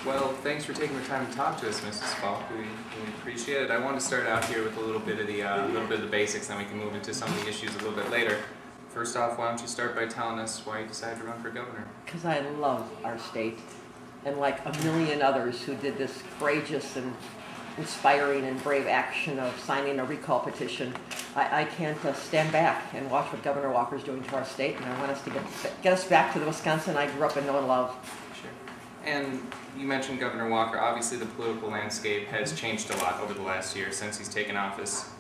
Well, thanks for taking the time to talk to us, Mrs. Falk. We appreciate it. I want to start out here with a little bit of the basics, then we can move into some of the issues a little bit later. First off, why don't you start by telling us why you decided to run for governor? Because I love our state, and like a million others who did this courageous and inspiring and brave action of signing a recall petition, I can't stand back and watch what Governor Walker's doing to our state, and I want us to get us back to the Wisconsin I grew up in, know and love. Sure. And you mentioned Governor Walker. Obviously, the political landscape has changed a lot over the last year since he's taken office.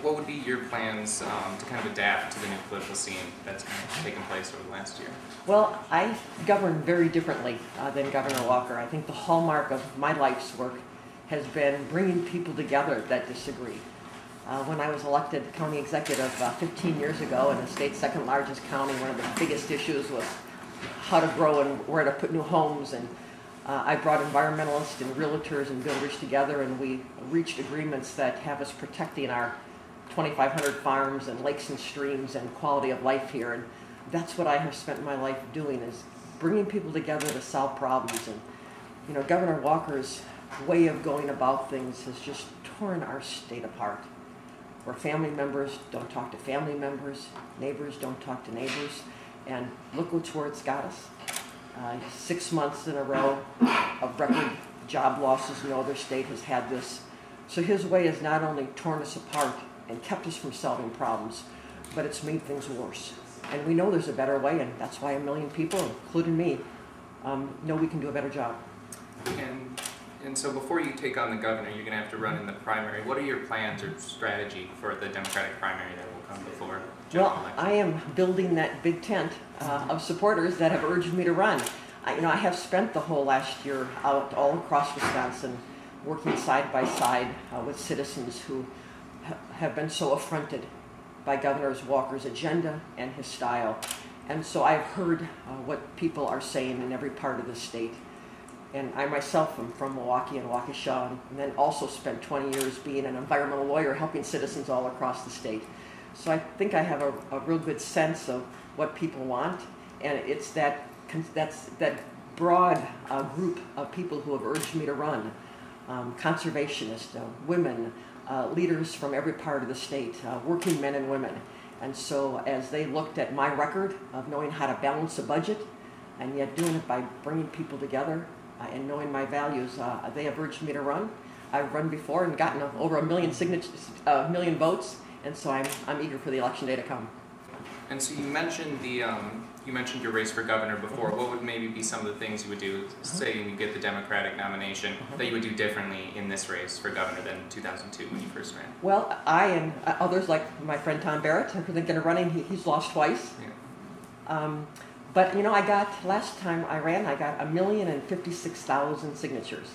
What would be your plans to kind of adapt to the new political scene that's kind of taken place over the last year? Well, I govern very differently than Governor Walker. I think the hallmark of my life's work has been bringing people together that disagree. When I was elected county executive 15 years ago in the state's second largest county, one of the biggest issues was how to grow and where to put new homes. And I brought environmentalists and realtors and builders together, and we reached agreements that have us protecting our 2,500 farms and lakes and streams and quality of life here. And that's what I have spent my life doing, is bringing people together to solve problems. And you know, Governor Walker's way of going about things has just torn our state apart, where family members don't talk to family members, neighbors don't talk to neighbors, and look where it's got us. 6 months in a row of record job losses. No other state has had this. So his way has not only torn us apart and kept us from solving problems, but it's made things worse. And we know there's a better way, and that's why a million people, including me, know we can do a better job. And so before you take on the governor, you're going to have to run in the primary. What are your plans or strategy for the Democratic primary that will come before general election? I am building that big tent of supporters that have urged me to run. I have spent the whole last year out all across Wisconsin working side by side with citizens who have been so affronted by Governor Walker's agenda and his style. And so I've heard what people are saying in every part of the state. And I myself am from Milwaukee and Waukesha, and then also spent 20 years being an environmental lawyer helping citizens all across the state. So I think I have a real good sense of what people want, and it's that broad group of people who have urged me to run. Conservationists, women, leaders from every part of the state, working men and women. And so as they looked at my record of knowing how to balance a budget, and yet doing it by bringing people together, and knowing my values, they have urged me to run. I've run before and gotten over a million signatures, a million votes, and so I'm eager for the election day to come. And so you mentioned your race for governor before. What would maybe be some of the things you would do, say you get the Democratic nomination, that you would do differently in this race for governor than 2002 when you first ran? Well, I and others like my friend Tom Barrett, who are thinking of running, he's lost twice. Yeah. But you know, last time I ran, I got 1,056,000 signatures,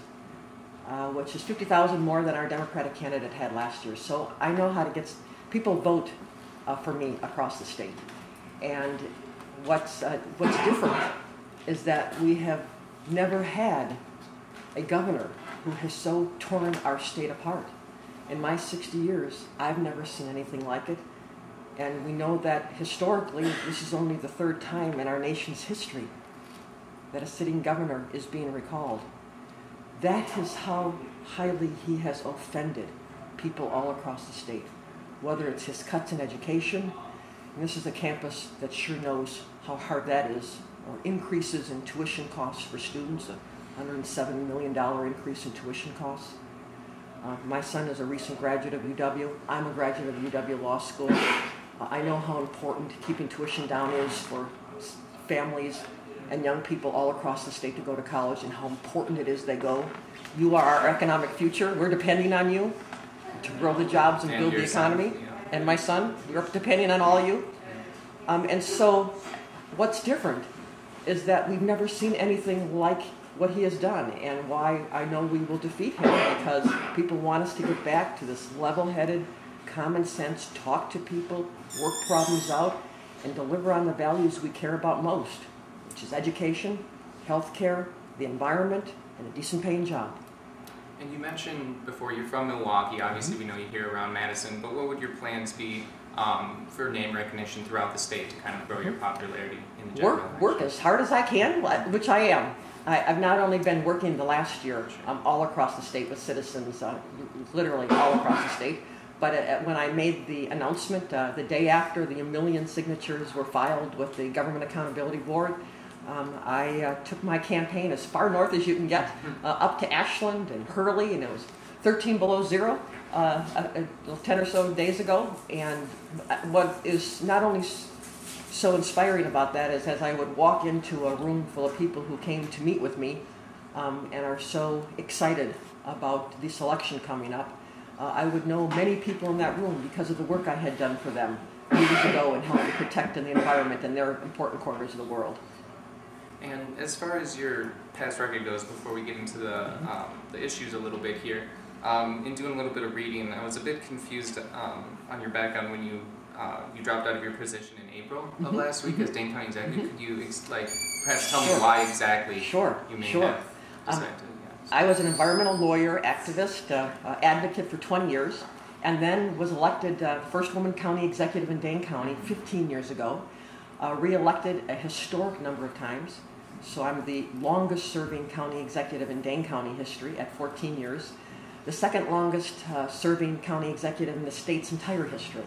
which is 50,000 more than our Democratic candidate had last year. So I know how to get people vote for me across the state. And what's different is that we have never had a governor who has so torn our state apart. In my 60 years, I've never seen anything like it. And we know that historically, this is only the third time in our nation's history that a sitting governor is being recalled. That is how highly he has offended people all across the state, whether it's his cuts in education, and this is a campus that sure knows how hard that is, or increases in tuition costs for students, a $107 million increase in tuition costs. My son is a recent graduate of UW. I'm a graduate of UW Law School. I know how important keeping tuition down is for families and young people all across the state to go to college, and how important it is they go. You are our economic future. We're depending on you to grow the jobs and build the economy. Son, yeah. And my son, we're depending on all of you. And so what's different is that we've never seen anything like what he has done, and why I know we will defeat him, because people want us to get back to this level-headed, common sense, talk to people, work problems out, and deliver on the values we care about most, which is education, health care, the environment, and a decent paying job. And you mentioned before you're from Milwaukee. Obviously, we know you're here around Madison, but what would your plans be for name recognition throughout the state to kind of grow your popularity in the general election? Work as hard as I can, which I am. I've not only been working the last year all across the state with citizens, literally all across the state, but when I made the announcement the day after the 1 million signatures were filed with the Government Accountability Board, I took my campaign as far north as you can get, up to Ashland and Hurley, and it was 13 below zero 10 or so days ago. And what is not only so inspiring about that is as I would walk into a room full of people who came to meet with me and are so excited about this election coming up, I would know many people in that room because of the work I had done for them years ago in helping protect the environment in their important corners of the world. And as far as your past record goes, before we get into the issues a little bit here, in doing a little bit of reading, I was a bit confused on your background when you dropped out of your position in April of last week as Dane County Executive. Could you perhaps tell me why exactly you may have decided to? I was an environmental lawyer, activist, advocate for 20 years, and then was elected first woman county executive in Dane County 15 years ago, re-elected a historic number of times. So I'm the longest serving county executive in Dane County history at 14 years, the second longest serving county executive in the state's entire history.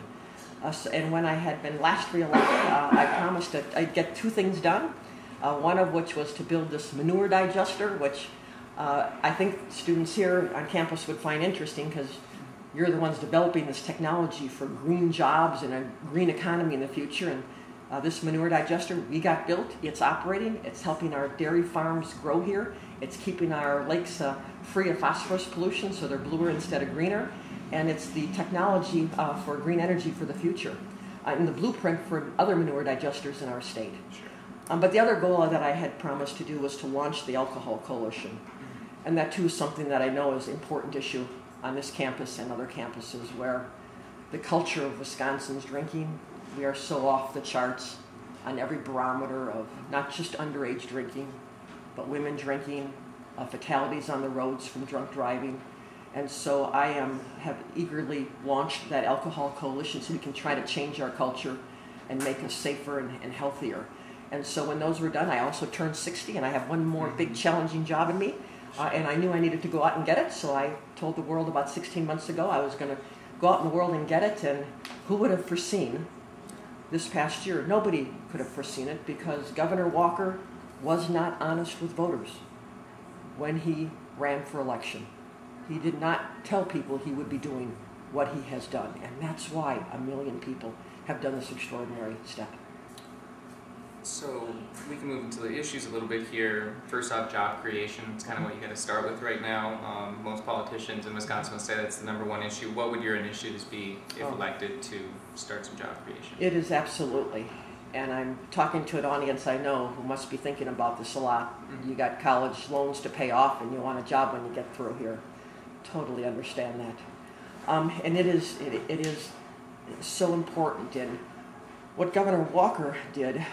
And when I had been last re-elected, I promised that I'd get 2 things done, one of which was to build this manure digester, which I think students here on campus would find interesting because you're the ones developing this technology for green jobs and a green economy in the future. And this manure digester, we got built, it's operating, it's helping our dairy farms grow here, it's keeping our lakes free of phosphorus pollution so they're bluer instead of greener, and it's the technology for green energy for the future and the blueprint for other manure digesters in our state. But the other goal that I had promised to do was to launch the Alcohol Coalition. And that too is something that I know is an important issue on this campus and other campuses where the culture of Wisconsin's drinking, we are so off the charts on every barometer of not just underage drinking, but women drinking, fatalities on the roads from drunk driving. And so I have eagerly launched that Alcohol Coalition so we can try to change our culture and make us safer and healthier. And so when those were done, I also turned 60 and I have one more big challenging job in me. And I knew I needed to go out and get it, so I told the world about 16 months ago I was going to go out in the world and get it. And who would have foreseen this past year? Nobody could have foreseen it because Governor Walker was not honest with voters when he ran for election. He did not tell people he would be doing what he has done, and that's why 1 million people have done this extraordinary step. So we can move into the issues a little bit here. First off, job creation. It's kind of what you got to start with right now. Most politicians in Wisconsin would say that's the #1 issue. What would your initiatives be if elected to start some job creation? It is absolutely. And I'm talking to an audience I know who must be thinking about this a lot. You got college loans to pay off and you want a job when you get through here. Totally understand that. And it is so important. And what Governor Walker did,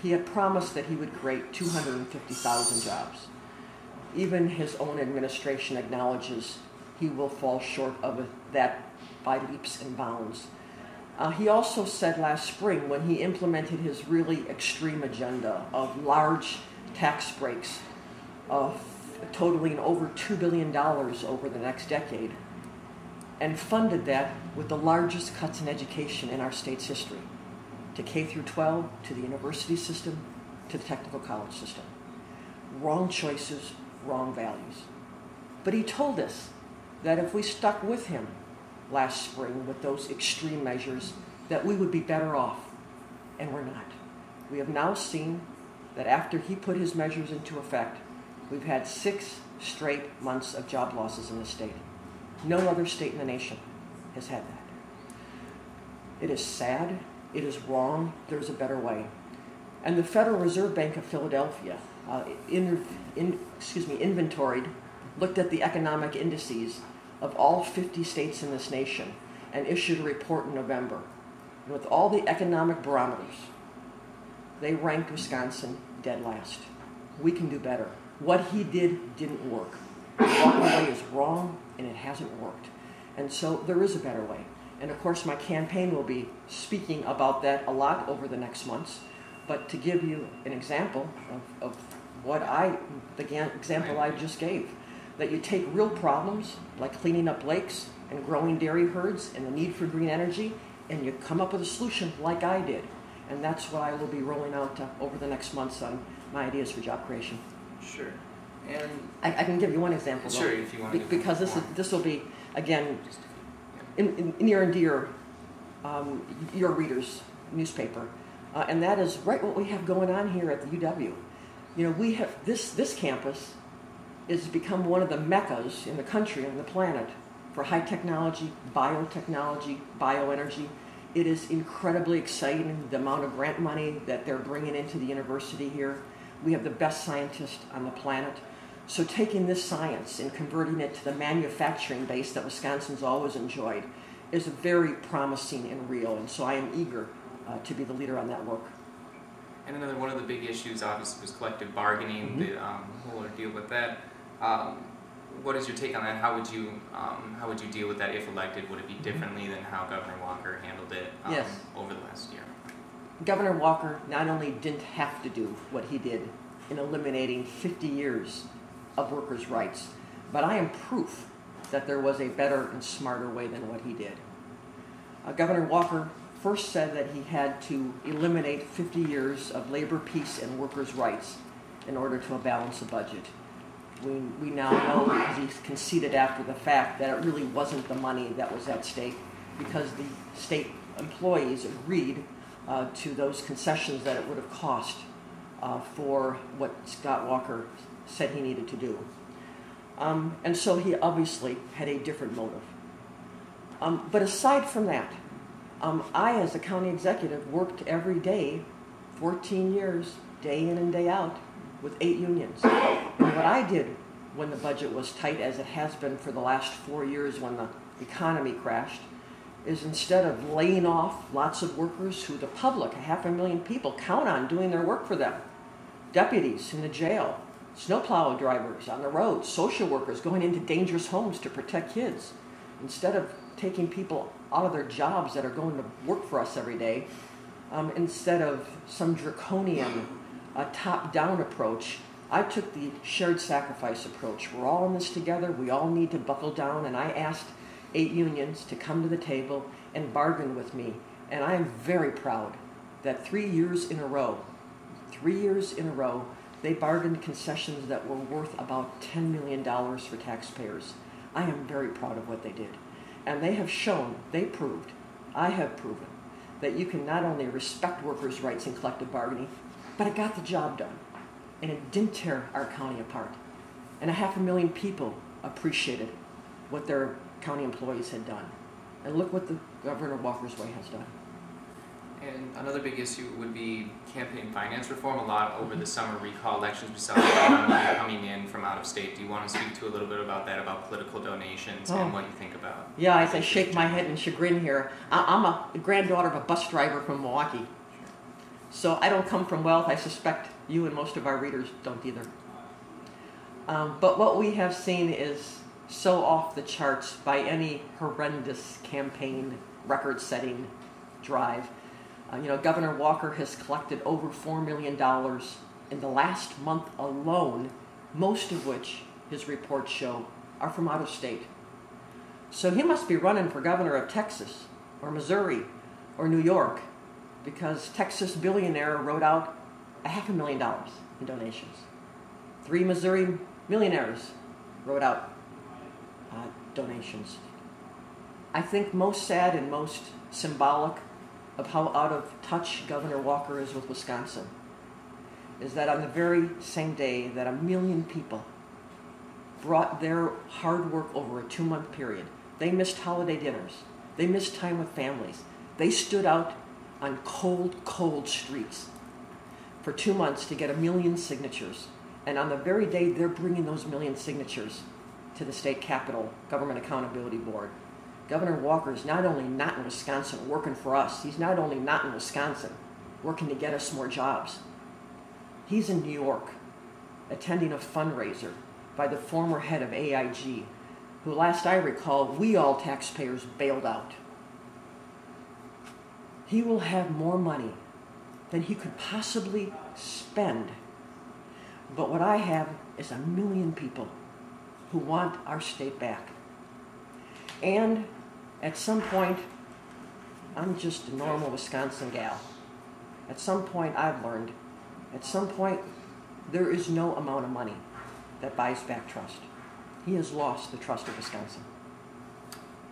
he had promised that he would create 250,000 jobs. Even his own administration acknowledges he will fall short of that by leaps and bounds. He also said last spring when he implemented his really extreme agenda of large tax breaks totaling over $2 billion over the next decade and funded that with the largest cuts in education in our state's history, to K through 12, to the university system, to the technical college system. Wrong choices, wrong values. But he told us that if we stuck with him last spring with those extreme measures, that we would be better off, and we're not. We have now seen that after he put his measures into effect, we've had 6 straight months of job losses in the state. No other state in the nation has had that. It is sad. It is wrong. There's a better way. And the Federal Reserve Bank of Philadelphia inventoried, looked at the economic indices of all 50 states in this nation and issued a report in November. And with all the economic barometers, they ranked Wisconsin dead last. We can do better. What he did didn't work. Walking away is wrong, and it hasn't worked. And so there is a better way. And of course, my campaign will be speaking about that a lot over the next months. But to give you an example of example I just gave, that you take real problems like cleaning up lakes and growing dairy herds and the need for green energy, and you come up with a solution like I did. And that's what I will be rolling out over the next months on my ideas for job creation. Sure. And I can give you one example. Sure, though, if you want to. Because this will be, again, near and dear your readers' newspaper. And that is right what we have going on here at the UW. You know, we have this campus is become one of the meccas in the country and the planet for high technology, biotechnology, bioenergy. It is incredibly exciting, the amount of grant money that they're bringing into the university here. We have the best scientists on the planet. So taking this science and converting it to the manufacturing base that Wisconsin's always enjoyed is very promising and real. And so I am eager to be the leader on that work. And another one of the big issues, obviously, was collective bargaining, Mm-hmm. the whole ordeal with that. What is your take on that? How would you deal with that if elected? Would it be differently than how Governor Walker handled it Yes. over the last year? Governor Walker not only didn't have to do what he did in eliminating 50 years of workers' rights, but I am proof that there was a better and smarter way than what he did. Governor Walker first said that he had to eliminate 50 years of labor, peace, and workers' rights in order to balance the budget. We now know, because he's conceded after the fact, that it really wasn't the money that was at stake, because the state employees agreed to those concessions that it would have cost for what Scott Walker said he needed to do. And so he obviously had a different motive. But aside from that, I, as a county executive, worked every day, 14 years, day in and day out, with 8 unions. And what I did when the budget was tight, as it has been for the last 4 years when the economy crashed, is instead of laying off lots of workers who the public, 500,000 people, count on doing their work for them, deputies in the jail, snowplow drivers on the road, social workers going into dangerous homes to protect kids, instead of taking people out of their jobs that are going to work for us every day, instead of some draconian top-down approach, I took the shared sacrifice approach. We're all in this together. We all need to buckle down. And I asked 8 unions to come to the table and bargain with me. And I am very proud that 3 years in a row, they bargained concessions that were worth about $10 million for taxpayers. I am very proud of what they did. And they have shown, I have proven, that you can not only respect workers' rights in collective bargaining, but it got the job done. And it didn't tear our county apart. And 500,000 people appreciated what their county employees had done. And look what the Governor Walker's way has done. And another big issue would be campaign finance reform. A lot over the summer recall elections, we saw a lot of money coming in from out of state. Do you want to speak to a little bit about that, about political donations and what you think about? Yeah, as I shake my head in chagrin here, I'm a granddaughter of a bus driver from Milwaukee. So I don't come from wealth. I suspect you and most of our readers don't either. But what we have seen is so off the charts by any horrendous campaign record-setting drive. Governor Walker has collected over $4 million in the last month alone, most of which, his reports show, are from out of state. So he must be running for governor of Texas, or Missouri, or New York, because Texas billionaire wrote out $500,000 in donations. 3 Missouri millionaires wrote out donations. I think most sad and most symbolic of how out of touch Governor Walker is with Wisconsin is that on the very same day that 1 million people brought their hard work over a 2-month period, they missed holiday dinners, they missed time with families, they stood out on cold, cold streets for 2 months to get 1 million signatures. And on the very day they're bringing those 1 million signatures to the state capitol Government Accountability Board, Governor Walker is not only not in Wisconsin working for us, he's not only not in Wisconsin working to get us more jobs. He's in New York attending a fundraiser by the former head of AIG, who last I recall, we all taxpayers bailed out. He will have more money than he could possibly spend But what I have is 1 million people who want our state back. And at some point, I'm just a normal Wisconsin gal. At some point, I've learned, at some point, there is no amount of money that buys back trust. He has lost the trust of Wisconsin.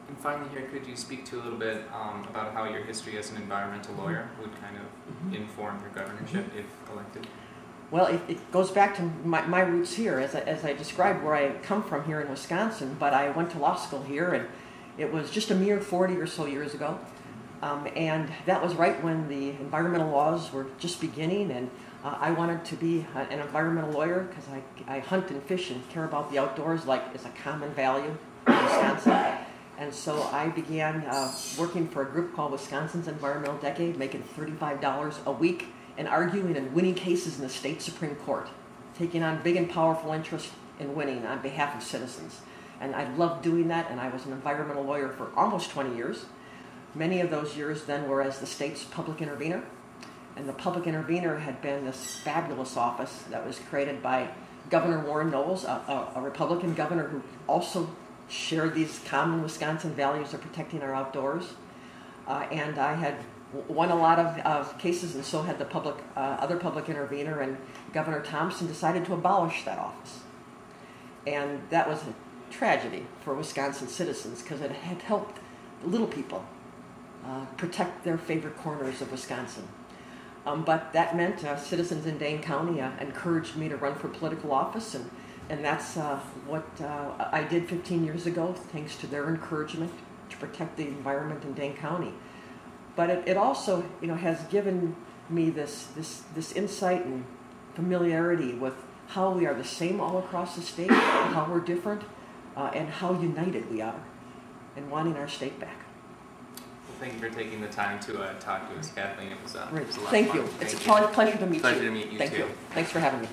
And finally here, could you speak to a little bit about how your history as an environmental lawyer would kind of inform your governorship if elected? Well, it goes back to my roots here, as I described where I come from here in Wisconsin, but I went to law school here, and it was just a mere 40 or so years ago. And that was right when the environmental laws were just beginning, and I wanted to be an environmental lawyer because I hunt and fish and care about the outdoors like it's a common value in Wisconsin. And so I began working for a group called Wisconsin's Environmental Decade, making $35 a week and arguing and winning cases in the state Supreme Court, taking on big and powerful interests and winning on behalf of citizens. And I loved doing that, and I was an environmental lawyer for almost 20 years. Many of those years then were as the state's public intervener. And the public intervener had been this fabulous office that was created by Governor Warren Knowles, a Republican governor who also shared these common Wisconsin values of protecting our outdoors. And I had won a lot of cases, and so had the other public intervener, and Governor Thompson decided to abolish that office. And that was a tragedy for Wisconsin citizens because it had helped the little people protect their favorite corners of Wisconsin. But that meant citizens in Dane County encouraged me to run for political office, and that's what I did 15 years ago, thanks to their encouragement to protect the environment in Dane County. But it also, has given me this insight and familiarity with how we are the same all across the state, how we're different, and how united we are in wanting our state back. Well, thank you for taking the time to talk to us, Kathleen. It was a lot of fun. Thank you. It's a pleasure to meet you. Pleasure to meet you, Thank too. you. Thanks for having me.